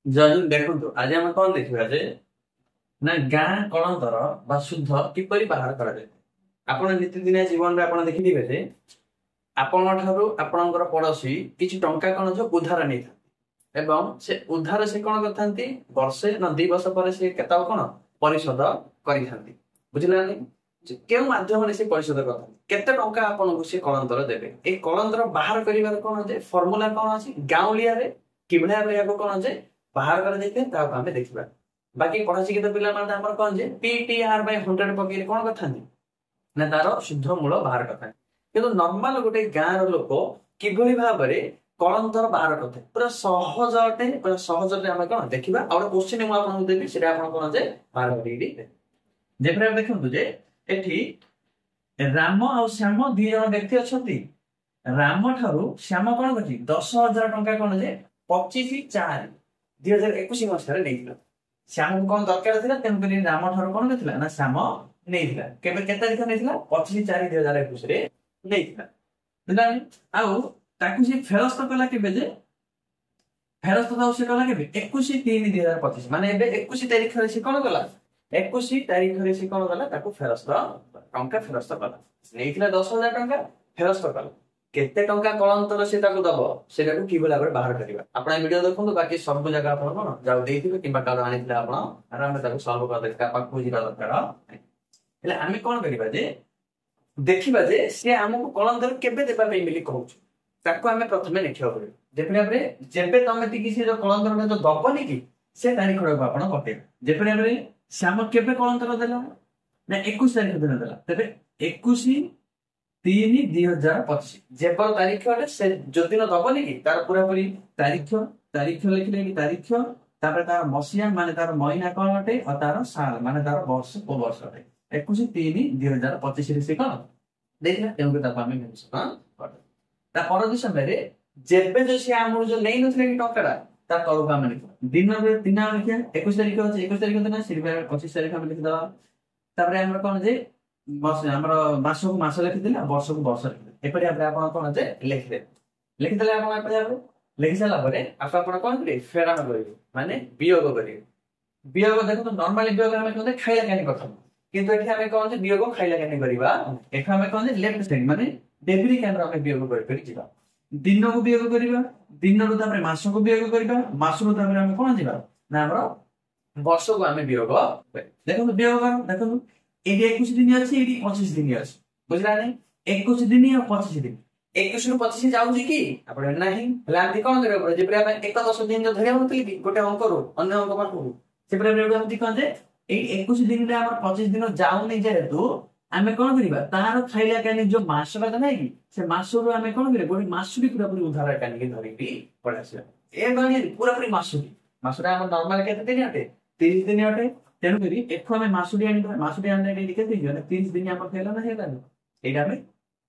जय हिंद। देखो आज आम कौन देखा जे ना गाँ कणतर बा शुद्ध किपरि बाहर करा जाए। आपण नीतिदिनिया जीवन में आपण देखिथिबे जे आपण ठारू आपणकर पड़ोशी किछि टंका कण जो उधार नै था एवं से उधार से कौन करथांती वर्षे न 2 वर्ष पर से केता कौन परिशोध करिथांती। बुझिला नै केउ माध्यम से परिशोध करथांती केते टंका आपण को से कलंतर देबे। ए कलंतर बाहर करिवार कोन जे फार्मूला कोन अछि गाउलिया रे किभला रे याको कोन जे बाहर कर देते ता हमें देखिबा। बाकी पढ़ा शिक्षित पिला माने हमर कोन जे पीटीआर बाय 100 पकेरे कोन करथांती ना तार शुद्ध मूल बाहर करथांती। किंतु नॉर्मल गोटे गाँ रो लोक किभली भाबरे कलंतर बाहर करथे पूरा सहज अटे। पूरा सहज रे हम कोन देखिबा और क्वेश्चन हम आपन देबी सेटा आपन कोन जे बाहर करिडी जे फ्रेम देखंतु जे एठी राम और श्याम दुई जन व्यक्ति अछंती। राम ठारू श्याम कोन करछि 10,000 टंका कोन जे 25/4/2021 मसिहारे नेइथिला। श्याम को कोन दरकार थिला तेन करी राम ठारू कोन करथिला ना श्याम नेइथिला। केबे केते लिखा नेइथिला 25/4/2021 रे नेइथिला। बुझानी आउ ताकू से फेरस्त कला केबे जे फेरस्त दाउ से कला केबे 21/3/2025 माने एबे 21 तारिख रे से कोन कला 21 तारिख रे से कोन कला ताकू फेरस्त टंका फेरस्त कला नेइथिला 10,000 टंका फेरस्त कला केते टंका कलंतर से ताकू दबो सेटा को किबला करे बाहर करिबा। आपण वीडियो देखंतु बाकी सब जगह आपण कोन जाउ देइथिबे किबा काल आनिथिला आपण आराम से ताकू सॉल्व कर देका पाखु जिबा दरकार। हेले आमे कोन करिबा जे देखिबा जे से हमको कलंतर केबे देबा पे मिली कहउछ ताकू आमे प्रथमे लिखियो पड़े। जेपरे हमरे जेबे तमे टिकी से जो कलंतर जो दबनी की से तारीख रो आपण कटे। जेपरे हमरे श्याम केबे कलंतर देला ना 21 तारिख दिन देला तबे 21/3/2025 जेपर तारीख अटे से जो दिन दबनी की तार पूरा पूरी तारीख तारीख लिखले की तारीख तापर तार मसिया माने तार महीना कोन अटे और तार साल माने तार वर्ष को वर्ष अटे 21/3/2025 रे से कोन देखला तेनु के तापा में मेंशन कर ता पर दिसम रे जेबे जो से हमर जो नै नथले की टंकाडा ता करू का माने दिन रे दिन लिखिया 21 तारिख अछि 21 तारिख दिन सिरबे 25 तारिख हम लिख दवा। तापर हमर कोन जे बस हमर मास को मास लिखि दिला वर्ष को वर्ष लिखि दिला एपरि आपण आपण कोन जे लिखि दे लिखि दिला आपण एपरि आपण लिखि साला परे आपण कोन करी फेराण करिवे माने वियोग करिवे। वियोग देखो तो नॉर्मली वियोग हम कोन खाइला कानी करथम किंतु एठी हम कोन जे वियोग खाइला कानी करिबा एठा हम कोन जे लेफ्ट साइड माने डेबिट केंद्र हम वियोग करि करि जिबा। दिन को वियोग करिबा दिन रो तापर मास को वियोग करिबा मास रो तापर हम कोन जिबा ना हमर वर्ष को हम वियोग देखो तो वियोग कर देखो एडी 21 दिन अछि एडी 25 दिन अछि बुझला नै 21 दिन या 25 दिन 21 रु 25 जाउ जी की आपण नाही लांती कोन करे पर जेपरे हम 10 दिन जो धरिया होतली की गोटे अंक रो अन्य अंक पाखु सेपरे हम दी कोन जे ए 21 दिन रे हमर 25 दिन जाउ नै जेहेतु आमे कोन करिबा तार खाइला कानी जो मास बात नै की से मास रो आमे कोन करे गोटे मासुडी पूरा पूरी उधार कानी के धरि की पडासिया ए बानी पूरा पूरी मासुडी हम नॉर्मल केते दिन अटे 30 दिन अटे तेनु करी एठो हमें मासुडी आने लिखे दी जो 30 दिन हमर खेला ना हेला एटा में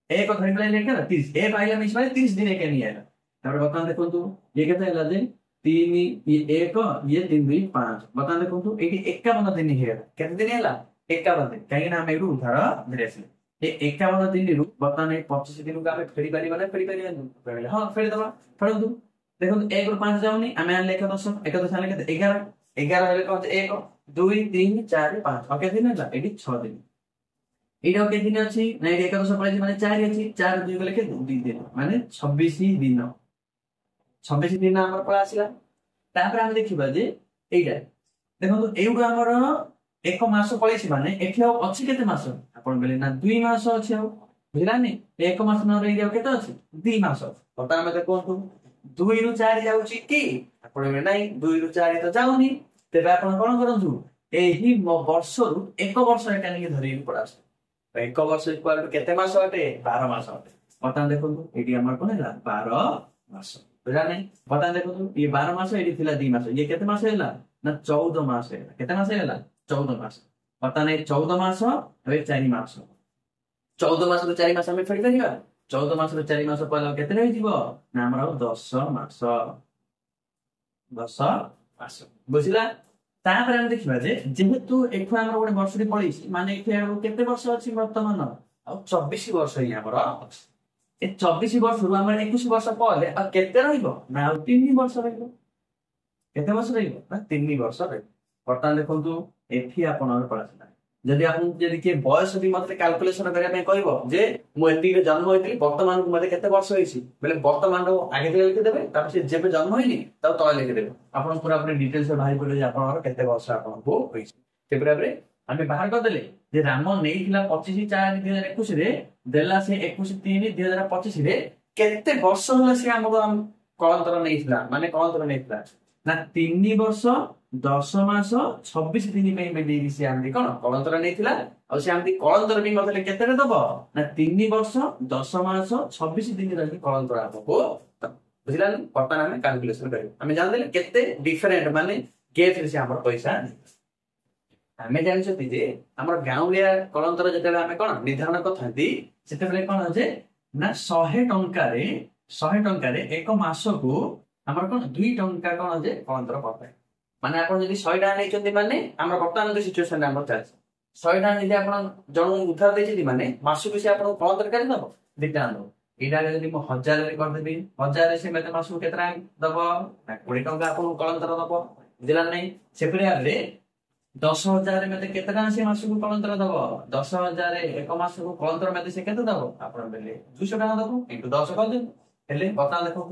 एक घंटा लेके ना 30 ए पाइला मिस माने 30 दिन के नहीं आएला। तापर बता देखंतु ये केते हेला जे 3 ये 1 ये 3 2 5 बता देखंतु एटी 51 दिन हेला केते दिन हेला 51 दिन काहे ना हम एरु उधार धरेसी ए 51 दिन रु बता नै 25 दिन का हम फेरी पारी हां फेरी दबा फेरंतु देखंतु 1 रु 5 जाउनी हमें लेखा 10 1 10 लेके 11 11 हेले कोन 1 2 3 4 5 ओके दिन है एडी 6 दिन एडी ओके दिन अछि नै एडी 11 पळे माने 4 अछि 4 2 लेके 2 दिन माने 26 दिन 26 दिन हमर पळे आसिला। तापर हम देखिबा जे एइडा देखो एउडा हमर एक मास पळेछि माने एठी अछि केते मास आपण बेले ना 2 मास अछि बुझला नै एक मास न रहि जाउ केते अछि 2 मास पता हम देखो 2 रु 4 जाउछि की आपण बेले नै 2 रु 4 तो जाउनी तेबे आपण कोन करंतु एही वर्षरु एक वर्ष एटा नै धरि पडास एक वर्ष इक्वल केते मास अटे 12 मास अटे पता देखंतु एटी हमर कोन हैला 12 मास बुझा नै पता देखंतु ये 12 मास एटी थिला 2 मास ये केते मास हैला ना 14 मास हैला केते मास हैला 14 मास पता नै 14 मास अबे 4 मास 14 मास रु 4 मास हम फेड करिबा 14 मास रु 4 मास पला केते रहि जिवो ना हमर 10 मास बुझिला। तापर हम देखिबा जे जेहेतु एठु हमर गोटे वर्षरी पळिछि माने एठु केते वर्ष अछि वर्तमान आ 24 वर्ष हि हमर ए 24 वर्ष रु हमर 21 वर्ष पले आ केते रहिबो ना 3 वर्ष रहिबो केते वर्ष रहिबो ना 3 वर्ष रहिबो वर्तमान देखंतु एठी आपनर पळासला जदि आपन जदि के बयस भी मते कैलकुलेशन करिया पे कहबो जे मु एठी रे जन्म होइती वर्तमान मते केते वर्ष होइछि बेले वर्तमान रो आगे लिखि देबे तापर से जेबे जन्म होइनी तब तळे लिखि देबे आपन पूरा अपने डिटेल्स से बाहर पड़े जे आपनर केते वर्ष आपन को होइछि तेबरे रे हमें बाहर कर देले जे राम नेइथिला 25/4/2021 रे देला से 21/3/2025 रे केते वर्ष होला से हमको कलंतर नेइथिला माने कलंतर नेइथिला ना 3 वर्ष 10 मास 26 दिन पे मेडी से आंदी कोन कलंतर नेइथिला और से आंदी कलंतर भी मतलब केते रे दबो ना 3 वर्ष 10 मास 26 दिन रही कलंतर आपको बुझिला वर्तमान हमें कैलकुलेशन करियो हमें जान देले केते डिफरेंट माने केते से हमर पैसा हमें जान छथि जे हमर गाउँलिया कलंतर जते हमें कोन निर्धारण करथांती सेते बेले कोन जे ना 100 टंका रे एक मास को हमर कोन 2 टंका कोन जे कलंतर पड़े माने आपण जदि 100 टका नैचंती माने हमर वर्तमान जो सिचुएशन हमर चालछ 100 टका जदि आपण जण उधार देछि माने मासु से आपण कलंतर कर दबो दिटा दबो इडा जदि म 1000 रे कर देबी 1000 से मते मासु केतरा दबो 20 टंका आपण कलंतर दबो दिला नै सेपरे रे 10,000 रे मते केतरा से मासु को कलंतर दबो 10,000 रे एक मास को कलंतर मते से केते दबो आपण बेले 200 टका दबो इनटू 10 कर दे हेले बता देखो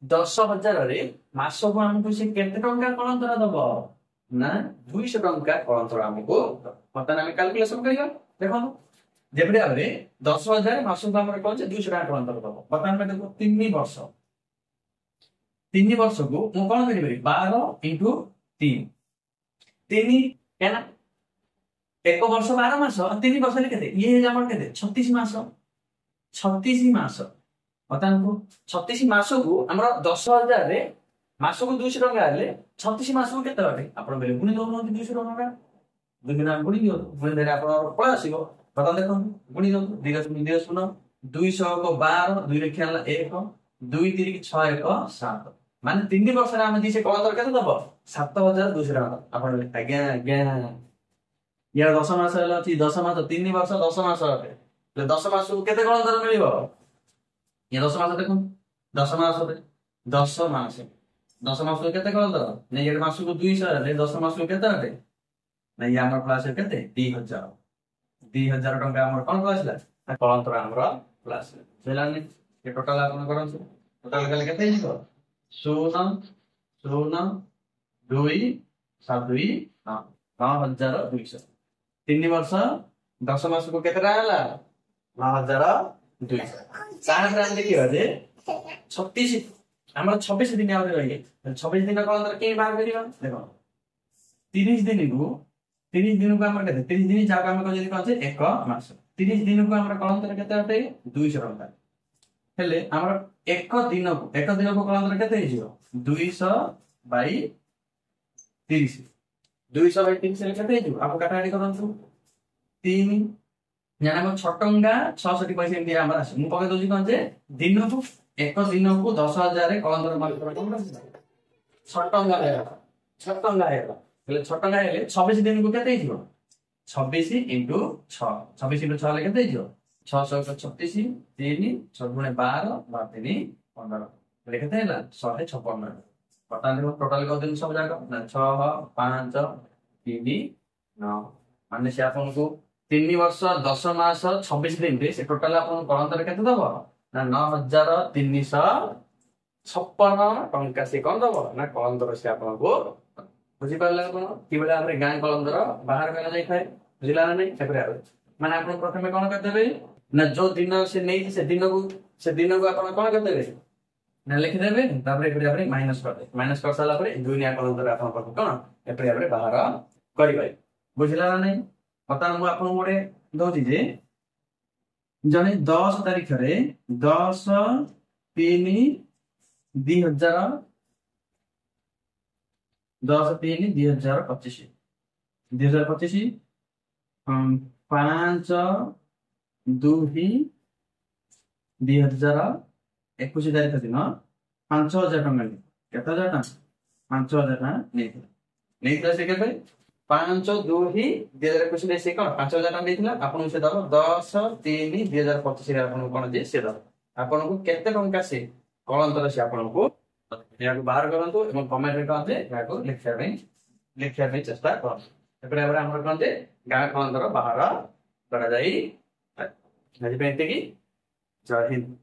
10,000 रे मास को हमको से केते टंका कलंतर दबो ना 200 टंका कलंतर हमको पता ना कैलकुलेशन करियो देखो जेबडे आबरे 10,000 मास को हमर कोन से 200 टका कलंतर दबो पता ना देखो 3 वर्ष को मु कोन करिबे 12 इनटू 3 3 केना एक वर्ष 12 मास 3 वर्ष ले केते ये हमर केते 36 मास 36 मास बतान को 36 मास को हमर 10,000 रे मास को 200 टका आले 36 मास को केते बाटे आपण बेले गुणी दो 200 टका दुगिन गुणी दियो गुणी देले आपण पळा आसीबो बतान देखो गुणी दो दिगस सुनो 200 को 12 2 रे खेला 1 2 3 6 1 7 माने 3 वर्ष रे हम दिसे कलंतर केते दबो 7,200 टका आपण आज्ञा या 10 मास हला अछि 10 मास 3 वर्ष 10 मास ले 10 मास को केते कलंतर मिलिबो ये 10 मास देखो 10 मास होते 10 मास को केते कलंतर नै ये मास को 200 ले 10 मास को केते आटे नै हमर प्लस केते 2000 टका हमर कोन प्लस ला कलंतर हमर प्लस चलाने ये टोटल आपन करन टोटल गले केते हिसो 0 0 2 7 2 9,200 3 वर्ष 10 मास को केते आला 9,200 सारा रान देखियो जे 36 हमर 26 दिन आउरे रही 26 दिन कलंतर के बाहर करियो देखो 30 दिन को हमर केते 30 दिन जाका हम को जदी कहछे 1 मास 30 दिन को हमर कलंतर केते आटे 200 टका हेले हमर 1 दिन को कलंतर केते हिजियो 200 बाई 30 200 बाई 30 ले केते हिजियो आपको काटाडी करंतु 3 जाना को 6 टंका 66 पैसा इंडिया हमर आसे मु पके दोजी कोन जे दिन को 10,000 रे कलंतर माल कर 6 टंका हे 6 टंका हेले 6 टंका हेले 26 दिन को केते हिजियो 26 इनटू 6 26 इनटू 6 ले केते हिजियो 636 3 6 गुणे 12 3 15 लेखते हैला 156 पता नहीं टोटल को दिन सब जागा ना 6 5 3 9 माने से आपन को 3 वर्ष 10 मास 26 दिन रे से टोटल आपन कलंतर केते दबो ना 9,356 टंका से कोन दबो ना कलंतर से आपन को बुझी पाले कोन कि बेला हमरे गां कलंतर बाहर मेला जाई थाए बुझिला नै सेपरे माने आपन प्रथमे कोन कर देबे ना जो दिन से नै से दिन को आपन कोन कर देबे ना लिख देबे तापर एपरे माइनस कर साला परे दुनिया कलंतर आपन पर कोन एपरे बाहर करिबै बुझिला नै पता मु आपन मोरे दोछि जे जने 10 तारिख रे 10 3 2000 10 3 2025 2025 5 2 2021 तारिख दिन 5,000 टका केते हजार टका 5,000 टका नै से केते 5 2 2021 ले से कोन 5,000 टका देथिला आपन से दबो 10 3 2025 रे आपन कोन जे से दबो आपन को केते टंका से कलंतर से आपन को यहाँ बाहर करंतु एवं कमेंट रे कहते यहाँ लिखिया पे चेष्टा करंतु एपरे एपरे हमर कहते गाँ खंडर बाहर करा जाई आज पे जय हिंद।